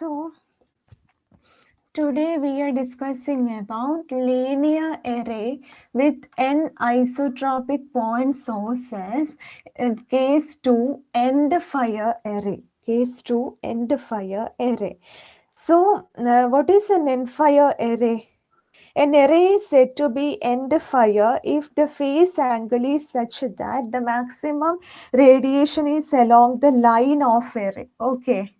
So today we are discussing about linear array with n isotropic point sources, case 2 end fire array. Case 2 end fire array. So what is an end fire array? An array is said to be end fire if the phase angle is such that the maximum radiation is along the line of array. Okay.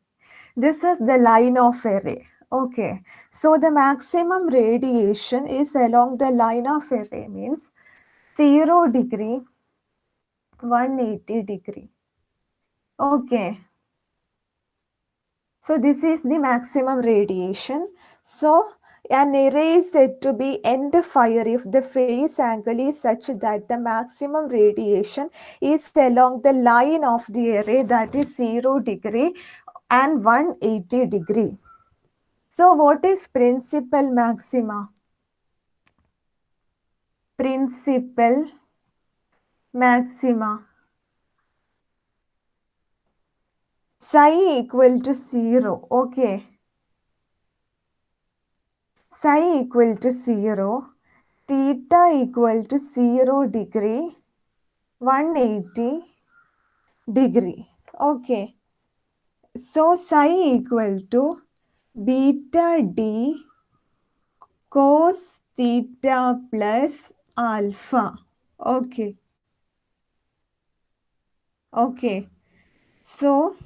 This is the line of array. Okay. So the maximum radiation is along the line of array means 0 degree, 180 degree. Okay. So this is the maximum radiation. So an array is said to be end fire if the phase angle is such that the maximum radiation is along the line of the array, that is 0 degree and 180 degree. So what is principal maxima? Principal maxima. Psi equal to 0. Okay. Psi equal to 0. Theta equal to 0 degree. 180 degree. Okay. So psi equal to beta d cos theta plus alpha. Okay. Okay. So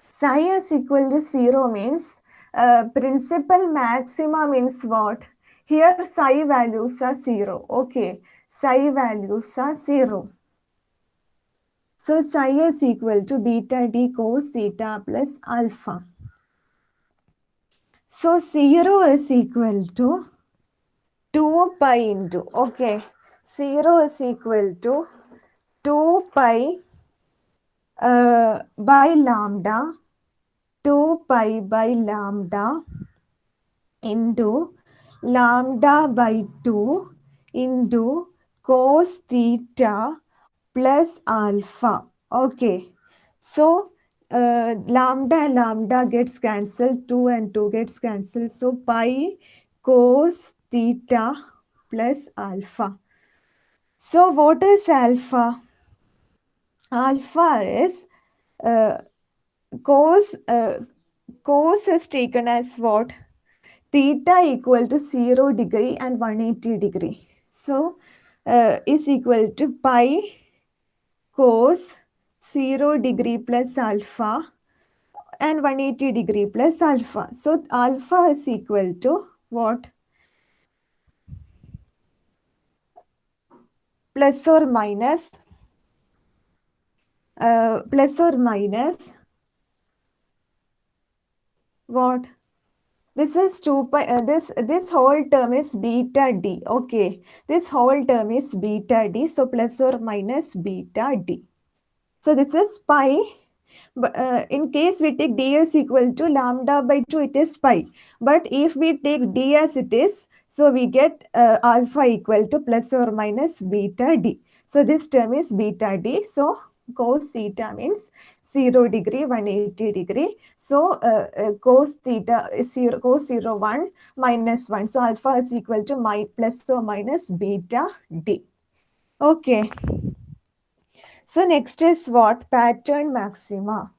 psi is equal to 0 means principal maxima means what? Here psi values are 0. Okay. Psi values are 0. So psi is equal to beta d cos theta plus alpha. So 0 is equal to 2 pi into, okay. 0 is equal to 2 pi by lambda, 2 pi by lambda into lambda by 2 into cos theta plus alpha. Okay. So lambda gets cancelled, 2 and 2 gets cancelled. So pi cos theta plus alpha. So what is alpha? Alpha is cos is taken as what? Theta equal to 0 degree and 180 degree. So is equal to pi cos 0 degree plus alpha and 180 degree plus alpha. So alpha is equal to what? Plus or minus what? This is 2 pi, this whole term is beta d. Okay, this whole term is beta d. So plus or minus beta d. So this is pi. But in case we take d is equal to lambda by 2, it is pi. But if we take d as it is, so we get alpha equal to plus or minus beta d. So this term is beta d. So cos theta means 0 degree, 180 degree. So cos theta is 0, cos 0, 1 minus 1. So alpha is equal to plus or minus beta d. Okay. So next is what? Pattern maxima.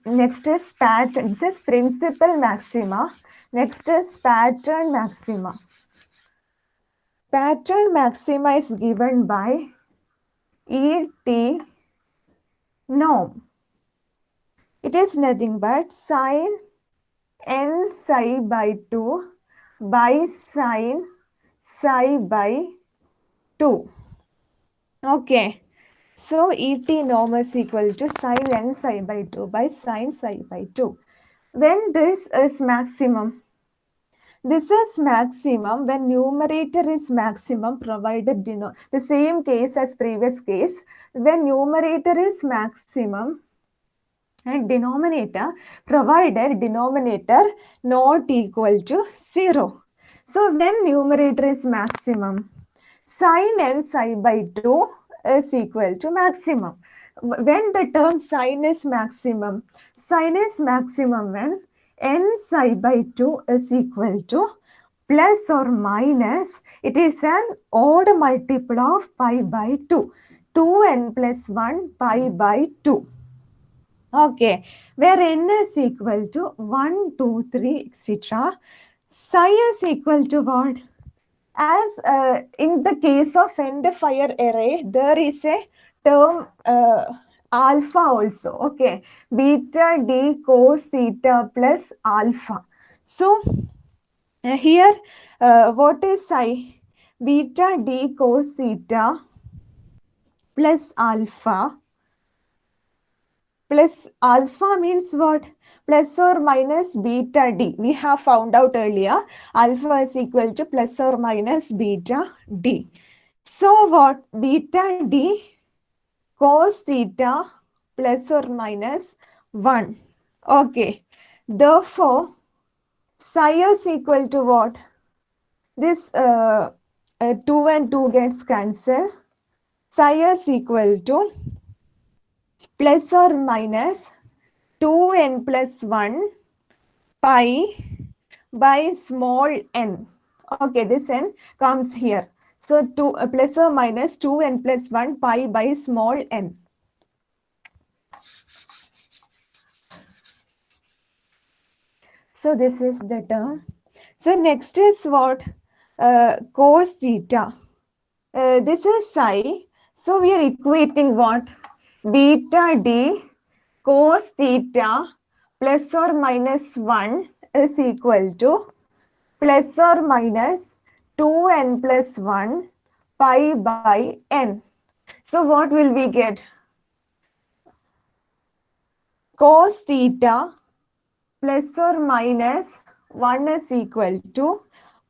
Next is pattern. This is principal maxima. Next is pattern maxima. Pattern maxima is given by ET norm. It is nothing but sine n psi by 2 by sine psi by 2. Okay. So ET norm is equal to sine n psi by 2 by sine psi by 2. When this is maximum, this is maximum when numerator is maximum provided the same case as previous case. When numerator is maximum and denominator provided denominator not equal to 0. So when numerator is maximum, sine n psi by 2 is equal to maximum. when the term sine is maximum. Sine is maximum when n psi by 2 is equal to plus or minus, it is an odd multiple of pi by 2. 2n plus 1 pi by 2. Okay, where n is equal to 1, 2, 3, etc. Psi is equal to what? As in the case of end fire array, there is a term alpha also. Okay, beta d cos theta plus alpha. So here, what is psi? Beta d cos theta plus alpha. Plus alpha means what? Plus or minus beta d. We have found out earlier. Alpha is equal to plus or minus beta d. So what? Beta d cos theta plus or minus 1. Okay. Therefore, psi is equal to what? This 2 and 2 gets cancelled. Psi is equal to plus or minus 2n plus 1 pi by small n. Okay, this n comes here. So 2 plus or minus 2n plus 1 pi by small n. So this is the term. So next is what? Cos theta. This is psi. So we are equating what? Beta d cos theta plus or minus 1 is equal to plus or minus 2n plus 1 pi by n. So what will we get? Cos theta plus or minus 1 is equal to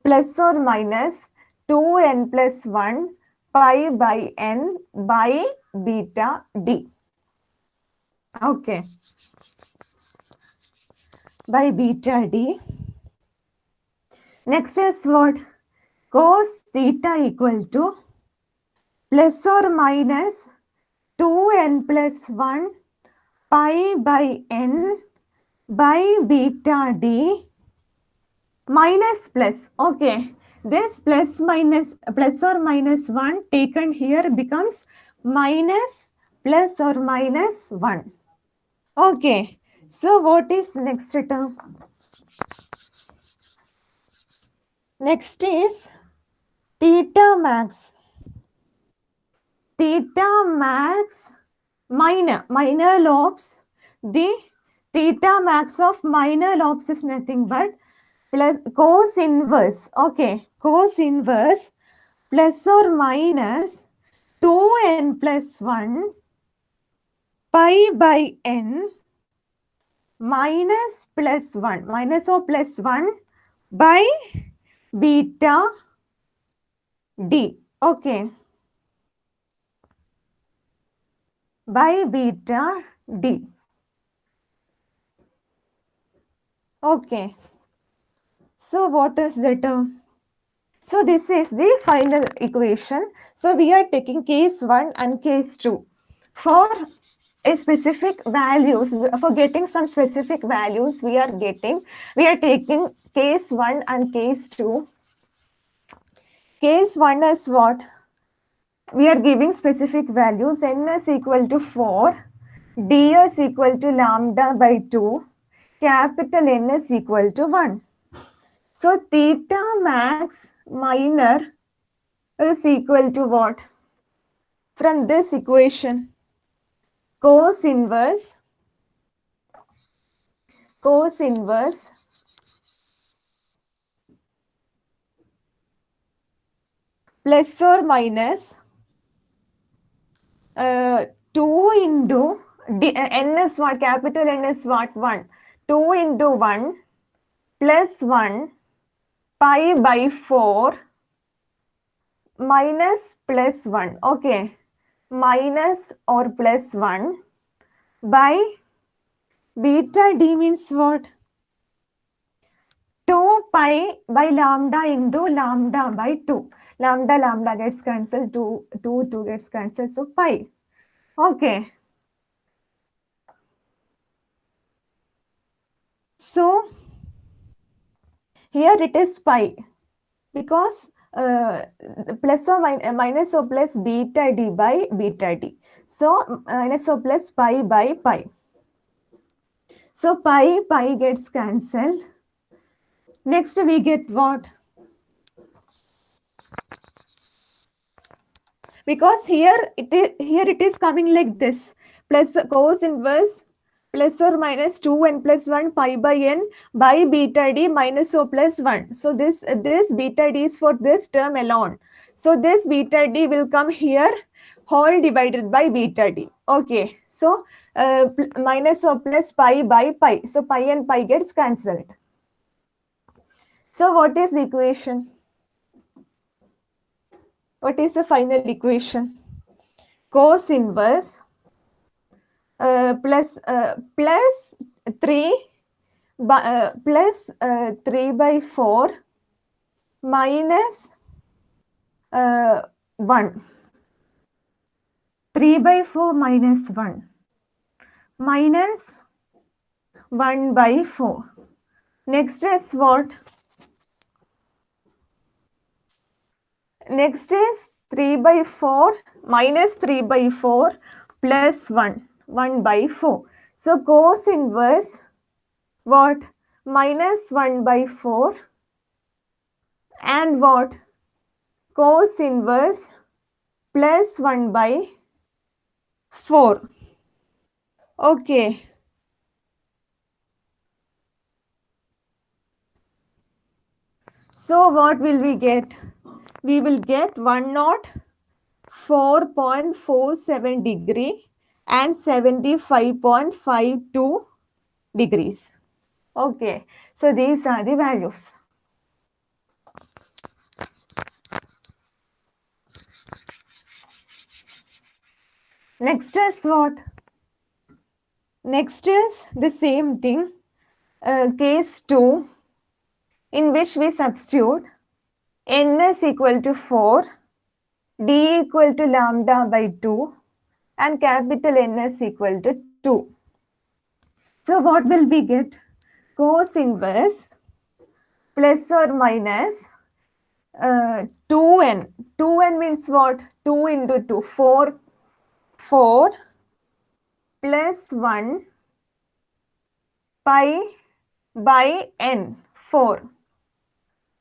plus or minus 2n plus 1 pi by n by beta d. Okay. By beta d. Next is what? Cos theta equal to plus or minus 2n plus 1 pi by n by beta d minus plus. Okay, this plus or minus 1 taken here becomes minus plus or minus 1. Okay, so what is next term? Next is theta max. Theta max minor lobes. The theta max of minor lobes is nothing but plus cos inverse. Okay, cos inverse plus or minus 2n plus 1 pi by n minus plus 1, minus or plus 1 by beta d. Okay, by beta d. Okay, so what is the term? So this is the final equation. So we are taking case 1 and case 2. For a specific values, for getting some specific values we are taking case 1 and case 2. Case 1 is what? We are giving specific values. N is equal to 4, D is equal to lambda by 2, capital N is equal to 1. So theta max minor is equal to what? From this equation, cos inverse plus or minus 2 into n is what? Capital N is what? 1. 2 into 1 plus 1 pi by 4 minus plus 1. Okay, minus or plus 1 by beta d means what? 2 pi by lambda into lambda by 2. Lambda gets cancelled, 2 gets cancelled, so pi. Okay, So here it is pi, because plus or minus or plus beta d by beta d. So minus or plus pi by pi. So pi gets cancelled. Next we get what? Because here it is coming like this, plus cos inverse plus or minus 2n plus 1 pi by n by beta d minus o plus 1. So this beta d is for this term alone. So this beta d will come here, whole divided by beta d. Okay, so minus or plus pi by pi. So pi and pi gets cancelled. So what is the equation? What is the final equation? Cos inverse plus 3 plus 3 by 4 minus 1. 3 by 4 minus 1 minus 1 by 4. Next is what? Next is 3 by 4 minus 3 by 4 plus 1 by 4. So cos inverse what? Minus 1 by 4 and what? Cos inverse plus 1 by 4. Okay. So what will we get? We will get 104.47 degree and 75.52 degrees. Okay. So these are the values. Next is what? Next is the same thing. Case 2, in which we substitute n is equal to 4, d equal to lambda by 2, and capital N is equal to 2. So what will we get? Cos inverse plus or minus 2n. 2n means what? 2 into 2. 4 plus 1 pi by n. 4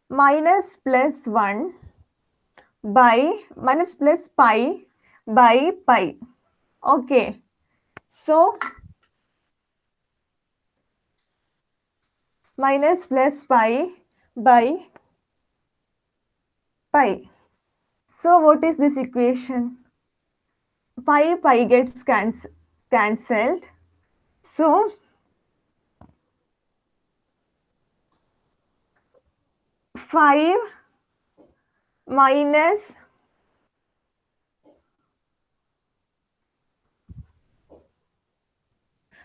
minus plus 1 by minus plus pi by pi. Okay. So minus plus pi by pi. So what is this equation? Pi gets cancelled. So 5 minus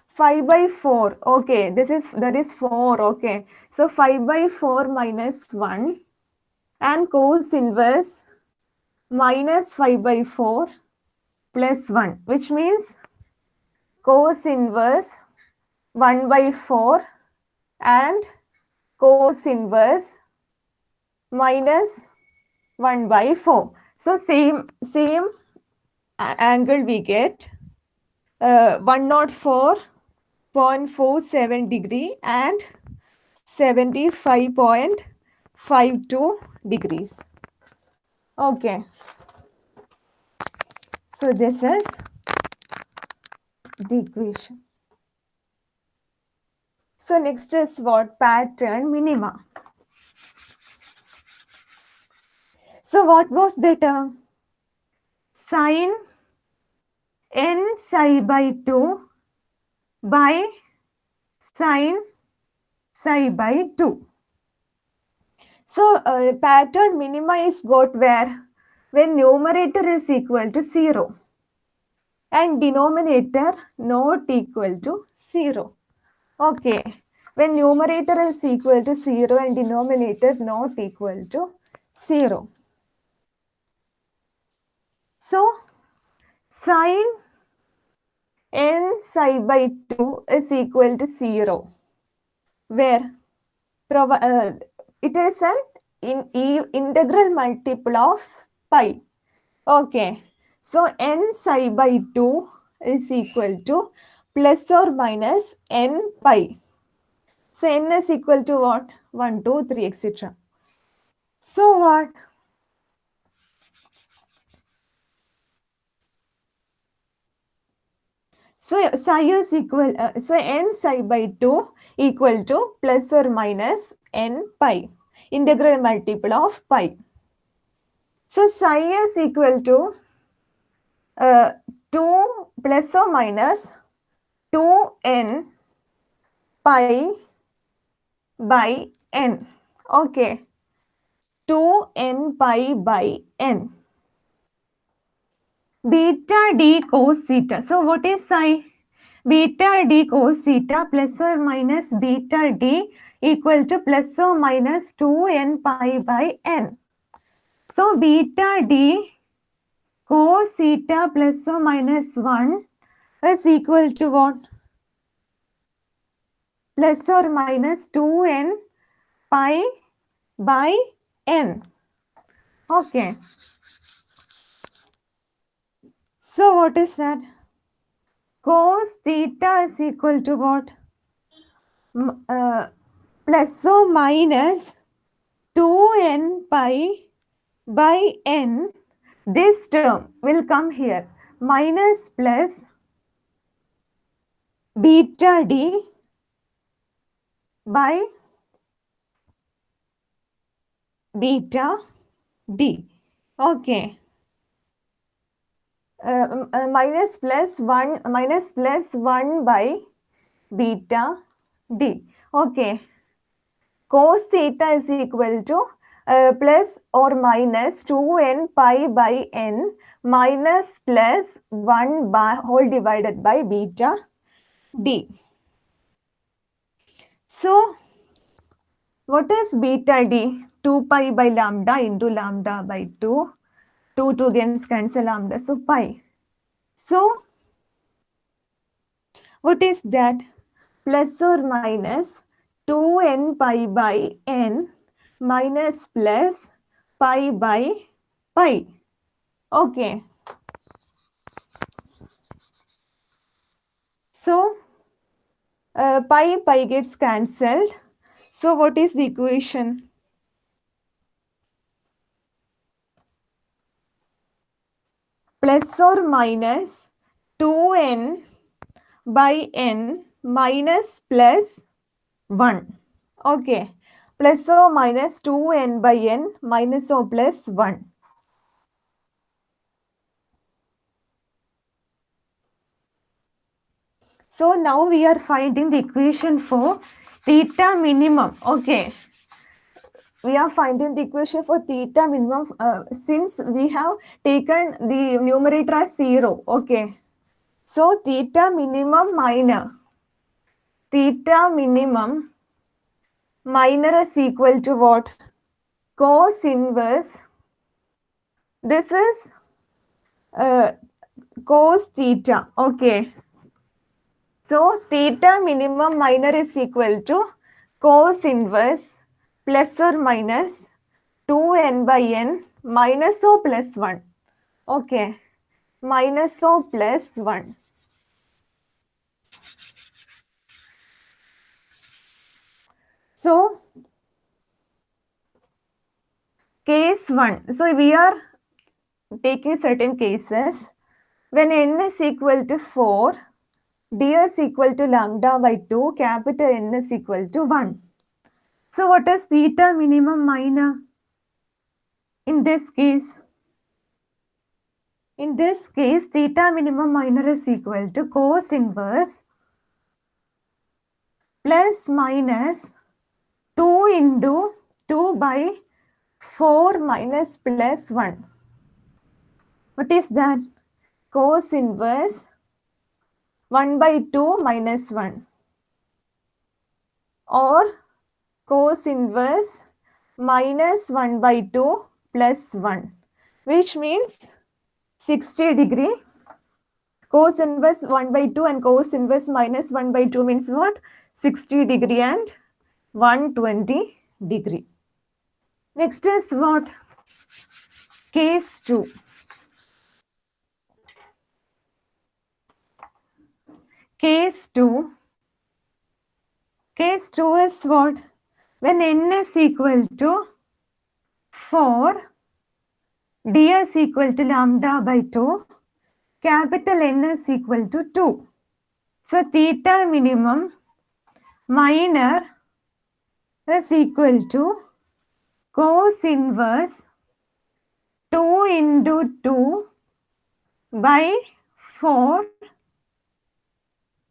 5 by 4. Okay, that is 4. Okay, so 5 by 4 minus 1 and cos inverse minus 5 by 4 plus 1, which means cos inverse 1 by 4 and cos inverse minus 1 by 4. So same angle we get, 104.47 degree and 75.52 degrees. Okay. So this is the equation. So next is what? Pattern minima. So what was the term? Sine n psi by 2 by sine psi by 2. So pattern minima is got where? When numerator is equal to 0 and denominator not equal to 0. Okay. When numerator is equal to 0 and denominator not equal to 0. So sine n psi by 2 is equal to 0. where it is an integral multiple of pi. Okay, so n psi by 2 is equal to plus or minus n pi. So n is equal to what? 1, 2, 3, etc. So what? So psi is equal, so n psi by 2 equal to plus or minus n pi, integral multiple of pi. So psi is equal to 2 plus or minus 2n pi by n. Okay, 2n pi by n. Beta d cos theta. So what is psi? Beta d cos theta plus or minus beta d equal to plus or minus 2n pi by n. So beta d cos theta plus or minus 1 is equal to what? Plus or minus 2n pi by n. Okay. So what is that? Cos theta is equal to what? Plus or minus 2n pi by n. This term will come here. Minus plus beta d by beta d. Okay. Minus plus 1 by beta d. Okay. Cos theta is equal to plus or minus 2n pi by n minus plus 1 by whole divided by beta d. So, what is beta d? 2 pi by lambda into lambda by 2. 2 against cancel lambda. So, pi. So, what is that? Plus or minus 2n pi by n minus plus pi by pi. Okay. So, pi gets cancelled. So, what is the equation? Plus or minus 2n by n minus plus 1. Okay. Plus or minus 2n by n minus or plus 1. So now we are finding the equation for theta minimum. Okay. We are finding the equation for theta minimum since we have taken the numerator as 0. Okay. So theta minimum minor. Theta minimum minor is equal to what? Cos inverse. This is cos theta. Okay. So theta minimum minor is equal to cos inverse plus or minus 2n by n minus or plus 1. Okay. Minus or plus 1. So case 1. So we are taking certain cases. When n is equal to 4, d is equal to lambda by 2, capital N is equal to 1. So what is theta minimum minor in this case? In this case, theta minimum minor is equal to cos inverse plus minus 2 into 2 by 4 minus plus 1. What is that? Cos inverse 1 by 2 minus 1 or cos inverse minus 1 by 2 plus 1, which means 60 degree. Cos inverse 1 by 2 and cos inverse minus 1 by 2 means what? 60 degree and 120 degree. Next is what? Case 2. Case 2. Case 2 is what? When n is equal to 4, d is equal to lambda by 2, capital N is equal to 2. So theta minimum minor is equal to cos inverse 2 into 2 by 4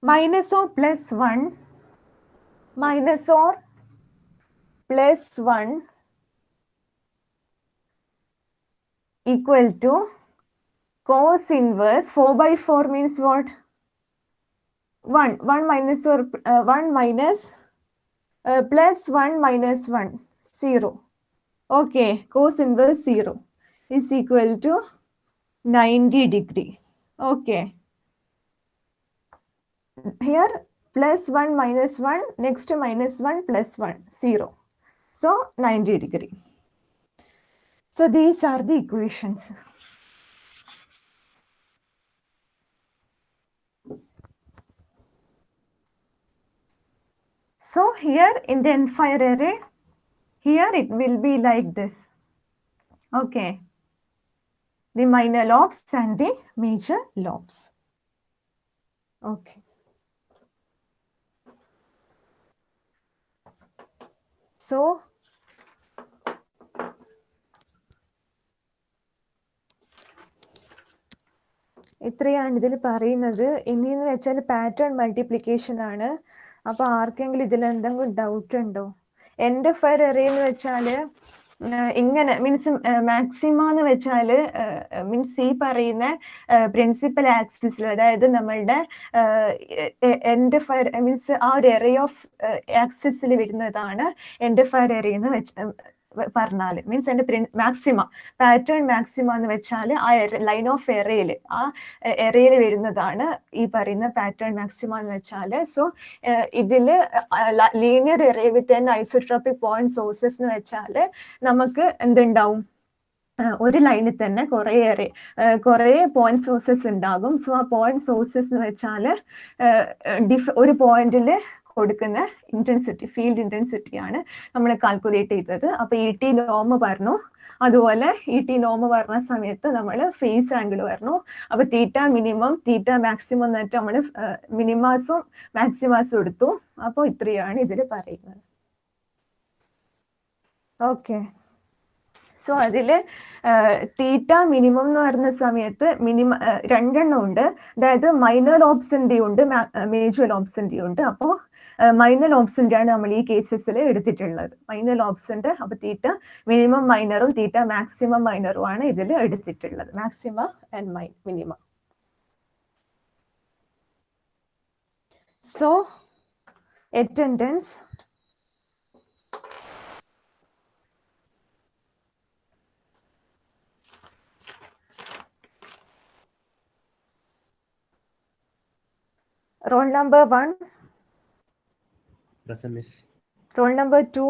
minus or plus 1 minus or plus 1 equal to cos inverse 4 by 4 means what? 1 minus or 1 minus plus 1 minus 1 0. Okay, cos inverse 0 is equal to 90 degree. Okay. Here plus 1 minus 1, next minus 1 plus 1, 0. So 90 degree. So these are the equations. So here in the end-fire array, here it will be like this. Okay. The minor lobes and the major lobes. Okay. So ഇത്രയാണ് ഇതിൽ പറയുന്നത്. ഇനിയെന്ന് വെച്ചാൽ pattern multiplication ആണ്. അപ്പോൾ ആർക്കെങ്കിലും ഇതിൽ എന്തെങ്കിലും doubt ഉണ്ടോ? എൻ്റെ ഫയർ എറിയെന്ന് വെച്ചാൽ ഇങ്ങനെ മീൻസ് മാക്സിമ എന്ന് വെച്ചാൽ മീൻസ് ഈ പറയുന്ന പ്രിൻസിപ്പൽ ആക്സിസിൽ, അതായത് നമ്മളുടെ എൻ്റെ ഫയർ മീൻസ് ആ ഒരു എറേ ഓഫ് ആക്സിസിൽ വരുന്നതാണ് എൻ്റെ ഫയർ എറിയ എന്ന് വെച്ച് പറഞ്ഞാൽ മീൻസ് എൻ്റെ മാക്സിമ പാറ്റേൺ മാക്സിമ എന്ന് വെച്ചാൽ ആ ലൈൻ ഓഫ് എറയിൽ ആ എറയിൽ വരുന്നതാണ് ഈ പറയുന്ന പാറ്റേൺ മാക്സിമ എന്ന് വെച്ചാൽ. സോ ഇതിൽ linear array with an isotropic point sources എന്ന് വെച്ചാൽ നമുക്ക് എന്തുണ്ടാവും? ഒരു ലൈനിൽ തന്നെ കുറേ പോയിന്റ് സോഴ്സസ് ഉണ്ടാകും. സോ ആ പോയിന്റ് സോഴ്സസ് എന്ന് വെച്ചാൽ ഒരു പോയിന്റിൽ കൊടുക്കുന്ന ഇന്റൻസിറ്റി, ഫീൽഡ് ഇന്റൻസിറ്റിയാണ് നമ്മൾ കാൽക്കുലേറ്റ് ചെയ്തത്. അപ്പൊ ഇ ടി നോം പറഞ്ഞു. അതുപോലെ ഇ ടി നോം പറഞ്ഞ സമയത്ത് നമ്മൾ ഫേസ് ആംഗിൾ പറഞ്ഞു. അപ്പൊ തീറ്റ മിനിമം തീറ്റ മാക്സിമം എന്നിട്ട് നമ്മൾ മിനിമാസും മാക്സിമാസും എടുത്തു. അപ്പോൾ ഇത്രയാണ് ഇതിൽ പറയുന്നത്. ഓക്കെ. സോ അതിൽ തീറ്റ മിനിമം എന്ന് പറയുന്ന സമയത്ത് രണ്ടെണ്ണം ഉണ്ട്. അതായത് മൈനർ ലോബ്സിൻ്റെ ഉണ്ട്, മേജർ ലോബ്സിൻ്റെ ഉണ്ട്. അപ്പോൾ മൈനർ ലോബ്സിൻ്റെ ആണ് നമ്മൾ ഈ കേസസിൽ എടുത്തിട്ടുള്ളത്. മൈനർ ലോബ്സിൻ്റെ അപ്പോൾ തീറ്റ മിനിമം മൈനറും തീറ്റ മാക്സിമം മൈനറും ആണ് ഇതിൽ എടുത്തിട്ടുള്ളത്. Maxima and minimum. So attendance roll number 1, present miss. roll number 2,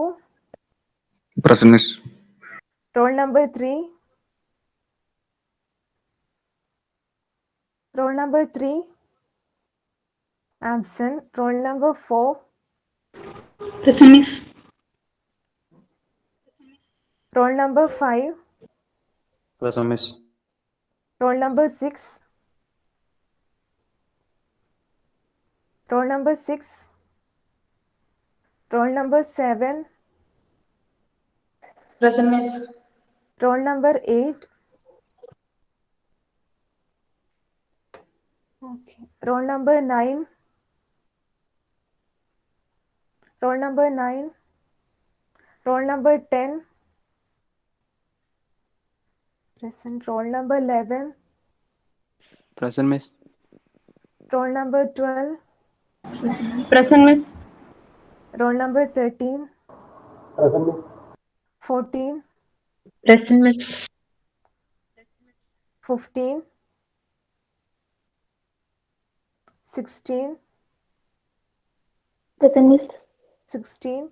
present miss. roll number 3, roll number 3, absent. Roll number 4, present miss. roll number 5, Present miss. roll number 6, roll number 6, roll number 7, Present miss. roll number 8, okay, roll number 9, roll number 9, roll number 10, present. Roll number 11, Present miss. roll number 12, Present miss. roll number 13, Present miss. 14, Present miss. 15, 16, Present miss. 16,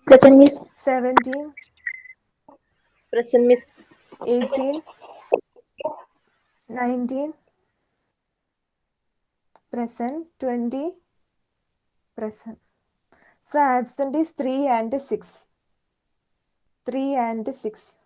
Present, Miss. 17, Present, Miss. 18, 19, present, 20, present. So absent is 3 and 6. 3 and 6.